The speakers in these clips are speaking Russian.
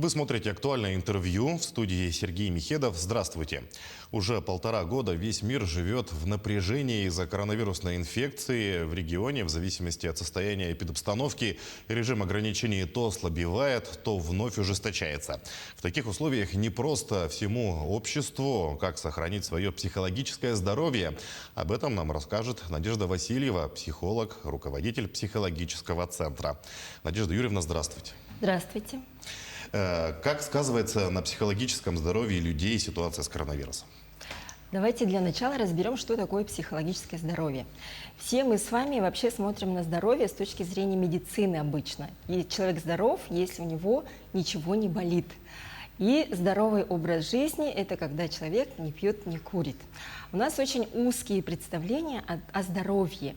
Вы смотрите «Актуальное интервью», в студии Сергей Михедов. Здравствуйте. Уже 1,5 года весь мир живет в напряжении из-за коронавирусной инфекции. В регионе, в зависимости от состояния эпидобстановки, режим ограничений то ослабевает, то вновь ужесточается. В таких условиях не просто всему обществу, как сохранить свое психологическое здоровье. Об этом нам расскажет Надежда Васильева, психолог, руководитель психологического центра. Надежда Юрьевна, здравствуйте. Здравствуйте. Как сказывается на психологическом здоровье людей ситуация с коронавирусом? Давайте для начала разберем, что такое психологическое здоровье. Все мы с вами вообще смотрим на здоровье с точки зрения медицины обычно. И человек здоров, если у него ничего не болит. И здоровый образ жизни – это когда человек не пьет, не курит. У нас очень узкие представления о здоровье.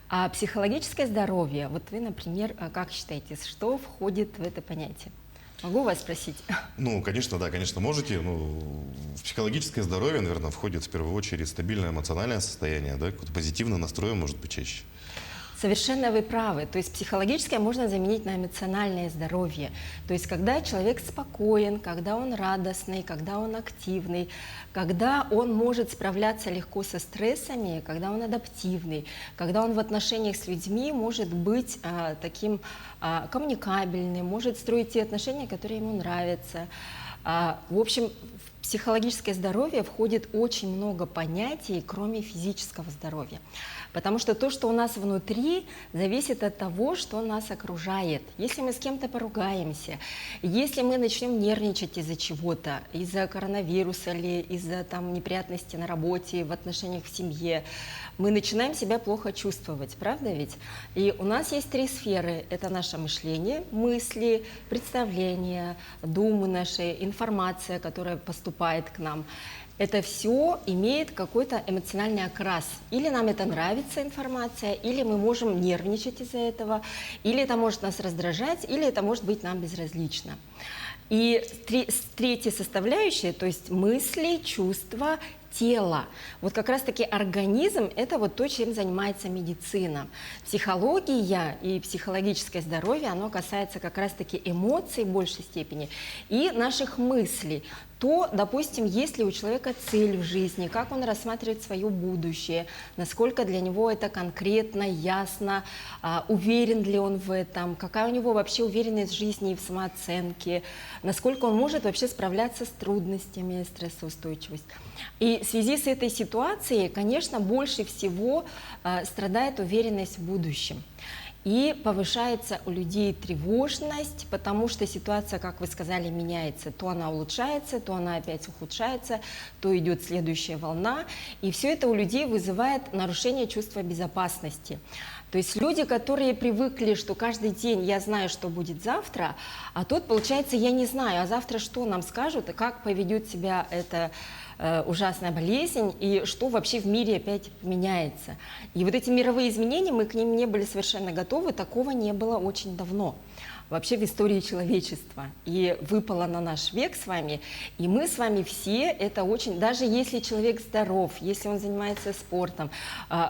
А психологическое здоровье, вот вы, например, как считаете, что входит в это понятие? Могу вас спросить? Ну, конечно, да, конечно, можете. В психологическое здоровье, наверное, входит в первую очередь стабильное эмоциональное состояние, да, какой-то позитивный настрой, может быть, чаще. Совершенно вы правы. То есть психологическое можно заменить на эмоциональное здоровье. То есть когда человек спокоен, когда он радостный, когда он активный, когда он может справляться легко со стрессами, когда он адаптивный, когда он в отношениях с людьми может быть таким коммуникабельным, может строить те отношения, которые ему нравятся. В общем, в психологическое здоровье входит очень много понятий, кроме физического здоровья. Потому что то, что у нас внутри, зависит от того, что нас окружает. Если мы с кем-то поругаемся, если мы начнем нервничать из-за чего-то, из-за коронавируса или из-за неприятностей на работе, в отношениях в семье, мы начинаем себя плохо чувствовать, правда ведь? И у нас есть 3 сферы. Это наше мышление, мысли, представления, думы наши, информация, которая поступает к нам. Это все имеет какой-то эмоциональный окрас. Или нам это нравится информация, или мы можем нервничать из-за этого, или это может нас раздражать, или это может быть нам безразлично. И третья составляющая, то есть мысли, чувства, тело. Вот как раз-таки организм – это вот то, чем занимается медицина. Психология и психологическое здоровье, оно касается как раз-таки эмоций в большей степени и наших мыслей. То, допустим, есть ли у человека цель в жизни, как он рассматривает свое будущее, насколько для него это конкретно, ясно, уверен ли он в этом, какая у него вообще уверенность в жизни и в самооценке, насколько он может вообще справляться с трудностями, стрессоустойчивость. И в связи с этой ситуацией, конечно, больше всего страдает уверенность в будущем. И повышается у людей тревожность, потому что ситуация, как вы сказали, меняется. То она улучшается, то она опять ухудшается, то идет следующая волна. И все это у людей вызывает нарушение чувства безопасности. То есть люди, которые привыкли, что каждый день я знаю, что будет завтра, а тут, получается, я не знаю, а завтра что нам скажут, и как поведет себя эта ужасная болезнь, и что вообще в мире опять меняется. И вот эти мировые изменения, мы к ним не были совершенно готовы, такого не было очень давно вообще в истории человечества. И выпало на наш век с вами, и мы с вами все это очень, даже если человек здоров, если он занимается спортом,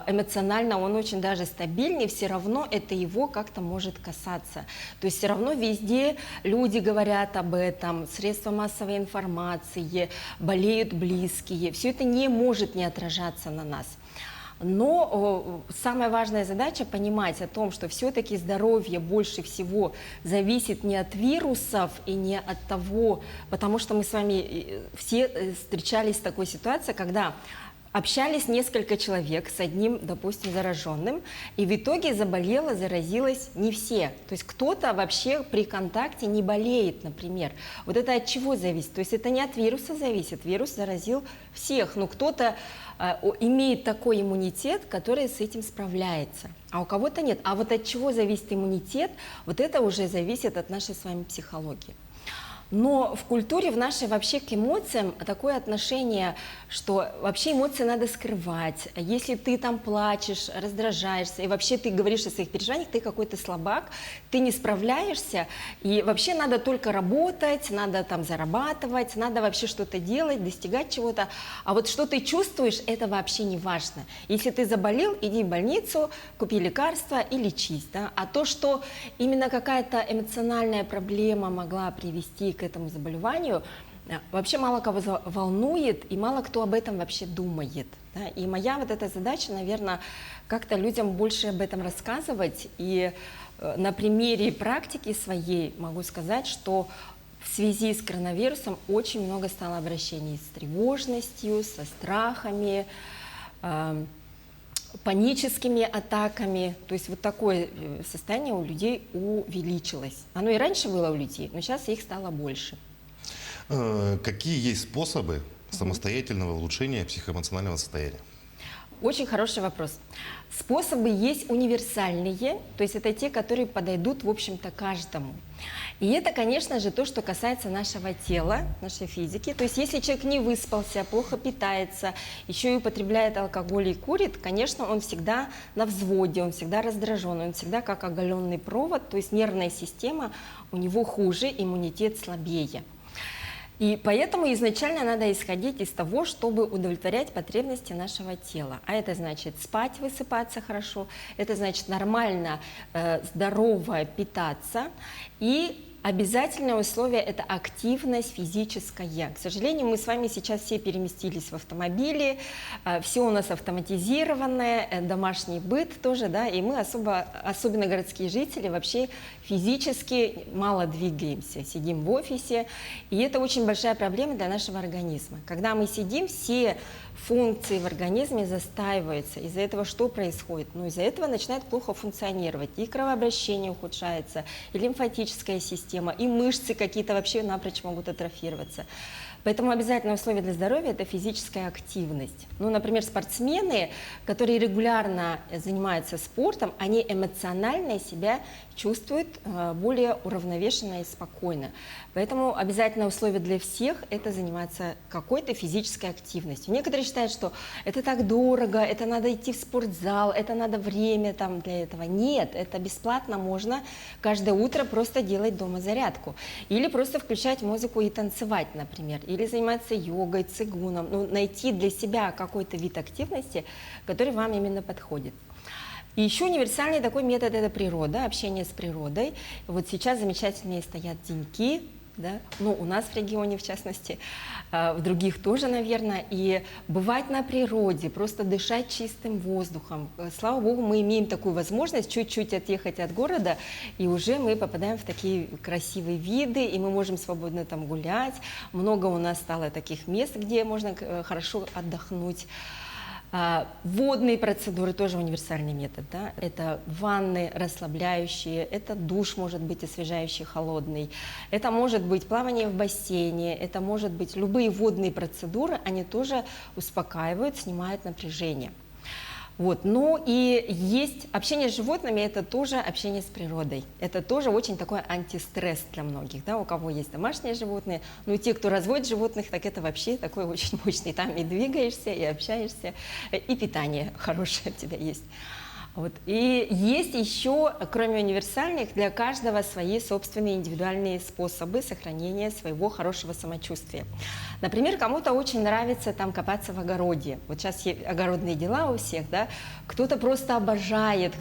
эмоционально он очень даже стабильный, все равно это его как-то может касаться. То есть все равно везде люди говорят об этом, средства массовой информации, болеют близкие, все это не может не отражаться на нас. Но самая важная задача понимать о том, что все-таки здоровье больше всего зависит не от вирусов и не от того, потому что мы с вами все встречались с такой ситуацией, когда общались несколько человек с одним, допустим, зараженным, и в итоге заболело, заразилось не все. То есть кто-то вообще при контакте не болеет, например. Вот это от чего зависит? То есть это не от вируса зависит. Вирус заразил всех, но кто-то имеет такой иммунитет, который с этим справляется, а у кого-то нет. А вот от чего зависит иммунитет, вот это уже зависит от нашей с вами психологии. Но в культуре в нашей вообще к эмоциям такое отношение, что вообще эмоции надо скрывать. Если ты там плачешь, раздражаешься, и вообще ты говоришь о своих переживаниях, ты какой-то слабак, ты не справляешься, и вообще надо только работать, надо там зарабатывать, надо вообще что-то делать, достигать чего-то. А вот что ты чувствуешь, это вообще не важно. Если ты заболел, иди в больницу, купи лекарства и лечись. Да? А то, что именно какая-то эмоциональная проблема могла привести к к этому заболеванию, вообще мало кого волнует, и мало кто об этом вообще думает. Да? И моя вот эта задача, наверное, как-то людям больше об этом рассказывать. И на примере практики своей могу сказать, что в связи с коронавирусом очень много стало обращений с тревожностью, со страхами, паническими атаками. То есть вот такое состояние у людей увеличилось. Оно и раньше было у людей, но сейчас их стало больше. Какие есть способы самостоятельного улучшения психоэмоционального состояния? Очень хороший вопрос. Способы есть универсальные, то есть это те, которые подойдут, в общем-то, каждому. И это, конечно же, то, что касается нашего тела, нашей физики. То есть если человек не выспался, плохо питается, еще и употребляет алкоголь и курит, конечно, он всегда на взводе, он всегда раздражен, он всегда как оголенный провод, то есть нервная система у него хуже, иммунитет слабее. И поэтому изначально надо исходить из того, чтобы удовлетворять потребности нашего тела. А это значит спать, высыпаться хорошо, это значит нормально, здорово питаться. И обязательное условие – это активность физическая. К сожалению, мы с вами сейчас все переместились в автомобили, все у нас автоматизированное, домашний быт тоже, да, и мы особенно городские жители, вообще физически мало двигаемся, сидим в офисе, и это очень большая проблема для нашего организма. Когда мы сидим, все функции в организме застаиваются. Из-за этого что происходит? Ну, из-за этого начинает плохо функционировать. И кровообращение ухудшается, и лимфатическая система, и мышцы какие-то вообще напрочь могут атрофироваться. Поэтому обязательное условие для здоровья – это физическая активность. Ну, например, спортсмены, которые регулярно занимаются спортом, они эмоционально себя чувствуют более уравновешенно и спокойно. Поэтому обязательное условие для всех – это заниматься какой-то физической активностью. Некоторые считают, что это так дорого, это надо идти в спортзал, это надо время там для этого. Нет, это бесплатно можно каждое утро просто делать дома зарядку. Или просто включать музыку и танцевать, например. Или заниматься йогой, цигуном. Ну, найти для себя какой-то вид активности, который вам именно подходит. И еще универсальный такой метод – это природа, общение с природой. Вот сейчас замечательные стоят деньки, да? Ну, у нас в регионе, в частности, в других тоже, наверное. И бывать на природе, просто дышать чистым воздухом. Слава Богу, мы имеем такую возможность чуть-чуть отъехать от города, и уже мы попадаем в такие красивые виды, и мы можем свободно там гулять. Много у нас стало таких мест, где можно хорошо отдохнуть. Водные процедуры тоже универсальный метод. Да? Это ванны расслабляющие, это душ может быть освежающий, холодный, это может быть плавание в бассейне, это может быть любые водные процедуры, они тоже успокаивают, снимают напряжение. Вот. Ну и есть общение с животными, это тоже общение с природой. Это тоже очень такой антистресс для многих, да, у кого есть домашние животные. Ну и те, кто разводит животных, так это вообще такой очень мощный. Там и двигаешься, и общаешься, и питание хорошее у тебя есть. Вот. И есть еще, кроме универсальных, для каждого свои собственные индивидуальные способы сохранения своего хорошего самочувствия. Например, кому-то очень нравится там копаться в огороде. Вот сейчас огородные дела у всех, да. Кто-то просто обожает,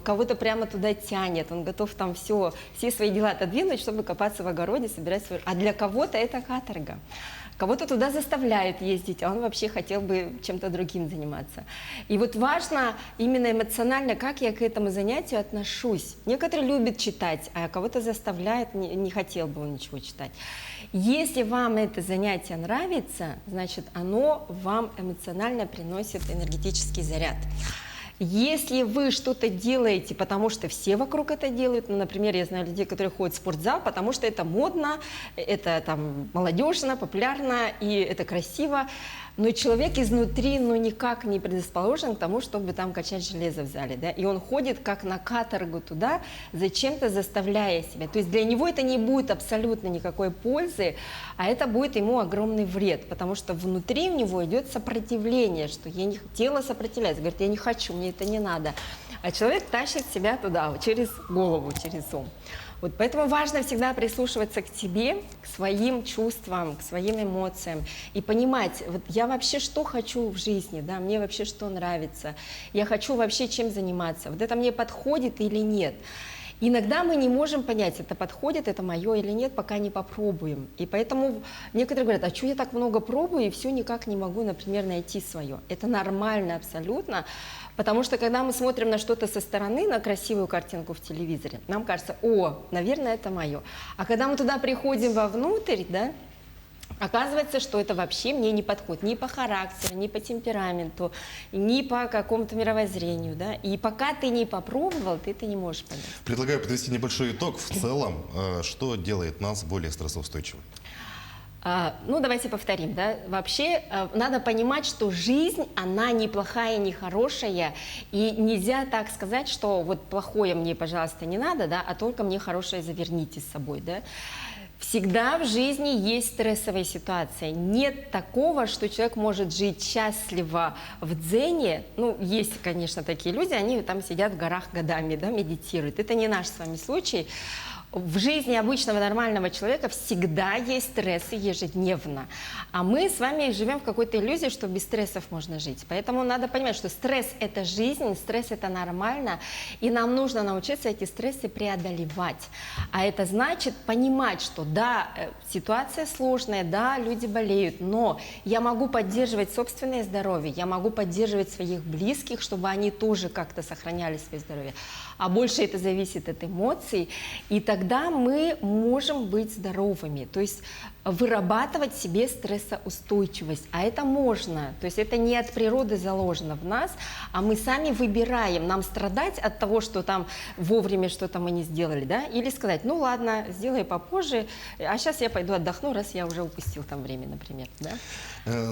кого-то прямо туда тянет. Он готов там все свои дела отодвинуть, чтобы копаться в огороде, собирать свой... А для кого-то это каторга. Кого-то туда заставляют ездить, а он вообще хотел бы чем-то другим заниматься. И вот важно именно эмоционально, как я к этому занятию отношусь. Некоторые любят читать, а кого-то заставляют, не хотел бы он ничего читать. Если вам это занятие нравится, значит, оно вам эмоционально приносит энергетический заряд. Если вы что-то делаете, потому что все вокруг это делают, ну, например, я знаю людей, которые ходят в спортзал, потому что это модно, это там молодежно, популярно и это красиво, но человек изнутри, ну, никак не предрасположен к тому, чтобы там качать железо в зале, да, и он ходит как на каторгу туда, зачем-то заставляя себя. То есть для него это не будет абсолютно никакой пользы, а это будет ему огромный вред, потому что внутри у него идет сопротивление, что тело сопротивляется, говорит, я не хочу, мне это не надо. А человек тащит себя туда, через голову, через ум. Вот поэтому важно всегда прислушиваться к себе, к своим чувствам, к своим эмоциям и понимать, вот я вообще что хочу в жизни, да, мне вообще что нравится, я хочу вообще чем заниматься, вот это мне подходит или нет. Иногда мы не можем понять, это подходит, это мое или нет, пока не попробуем. И поэтому некоторые говорят, а что я так много пробую и все никак не могу, например, найти свое. Это нормально абсолютно, потому что когда мы смотрим на что-то со стороны, на красивую картинку в телевизоре, нам кажется, о, наверное, это мое. А когда мы туда приходим вовнутрь, да, оказывается, что это вообще мне не подходит ни по характеру, ни по темпераменту, ни по какому-то мировоззрению. Да? И пока ты не попробовал, ты это не можешь понять. Предлагаю подвести небольшой итог. В целом, что делает нас более стрессоустойчивыми? Ну, давайте повторим, да. Вообще надо понимать, что жизнь, она не плохая, не хорошая, и нельзя так сказать, что вот плохое мне, пожалуйста, не надо, да, а только мне хорошее заверните с собой, да. Всегда в жизни есть стрессовая ситуация. Нет такого, что человек может жить счастливо в дзене. Ну, есть, конечно, такие люди, они там сидят в горах годами, да, медитируют. Это не наш с вами случай. В жизни обычного нормального человека всегда есть стрессы ежедневно. А мы с вами живем в какой-то иллюзии, что без стрессов можно жить. Поэтому надо понимать, что стресс – это жизнь, стресс – это нормально. И нам нужно научиться эти стрессы преодолевать. А это значит понимать, что да, ситуация сложная, да, люди болеют, но я могу поддерживать собственное здоровье, я могу поддерживать своих близких, чтобы они тоже как-то сохраняли свое здоровье. А больше это зависит от эмоций. И тогда мы можем быть здоровыми, то есть вырабатывать себе стрессоустойчивость. А это можно, то есть это не от природы заложено в нас, а мы сами выбираем, нам страдать от того, что там вовремя что-то мы не сделали, да, или сказать, ну ладно, сделаю попозже, а сейчас я пойду отдохну, раз я уже упустил там время, например, да.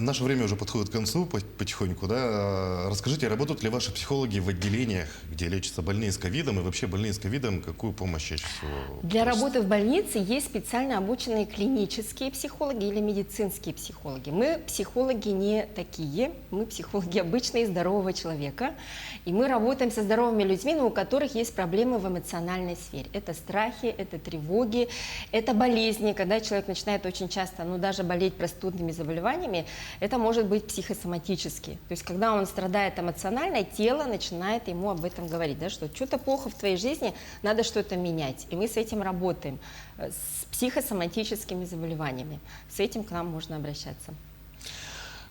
Наше время уже подходит к концу потихоньку, да. Расскажите, работают ли ваши психологи в отделениях, где лечатся больные с ковидом, и вообще больные с ковидом, какую помощь чаще всего Для просят? работы в больнице есть специально обученные клинические психологи или медицинские психологи. Мы психологи не такие, мы психологи обычные, здорового человека. И мы работаем со здоровыми людьми, но у которых есть проблемы в эмоциональной сфере. Это страхи, это тревоги, это болезни. Когда человек начинает очень часто, ну даже болеть простудными заболеваниями, это может быть психосоматически. То есть когда он страдает эмоционально, тело начинает ему об этом говорить, да, что что-то плохо в твоей жизни, надо что-то менять. И мы с этим работаем, с психосоматическими заболеваниями. С этим к нам можно обращаться.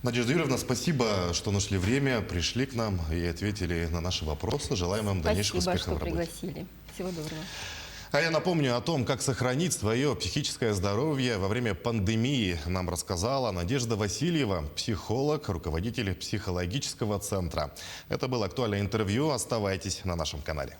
Надежда Юрьевна, спасибо, что нашли время, пришли к нам и ответили на наши вопросы. Желаем вам дальнейших Спасибо, успехов что в работе. пригласили. Всего доброго. А я напомню о том, как сохранить свое психическое здоровье во время пандемии, нам рассказала Надежда Васильева, психолог, руководитель психологического центра. Это было актуальное интервью. Оставайтесь на нашем канале.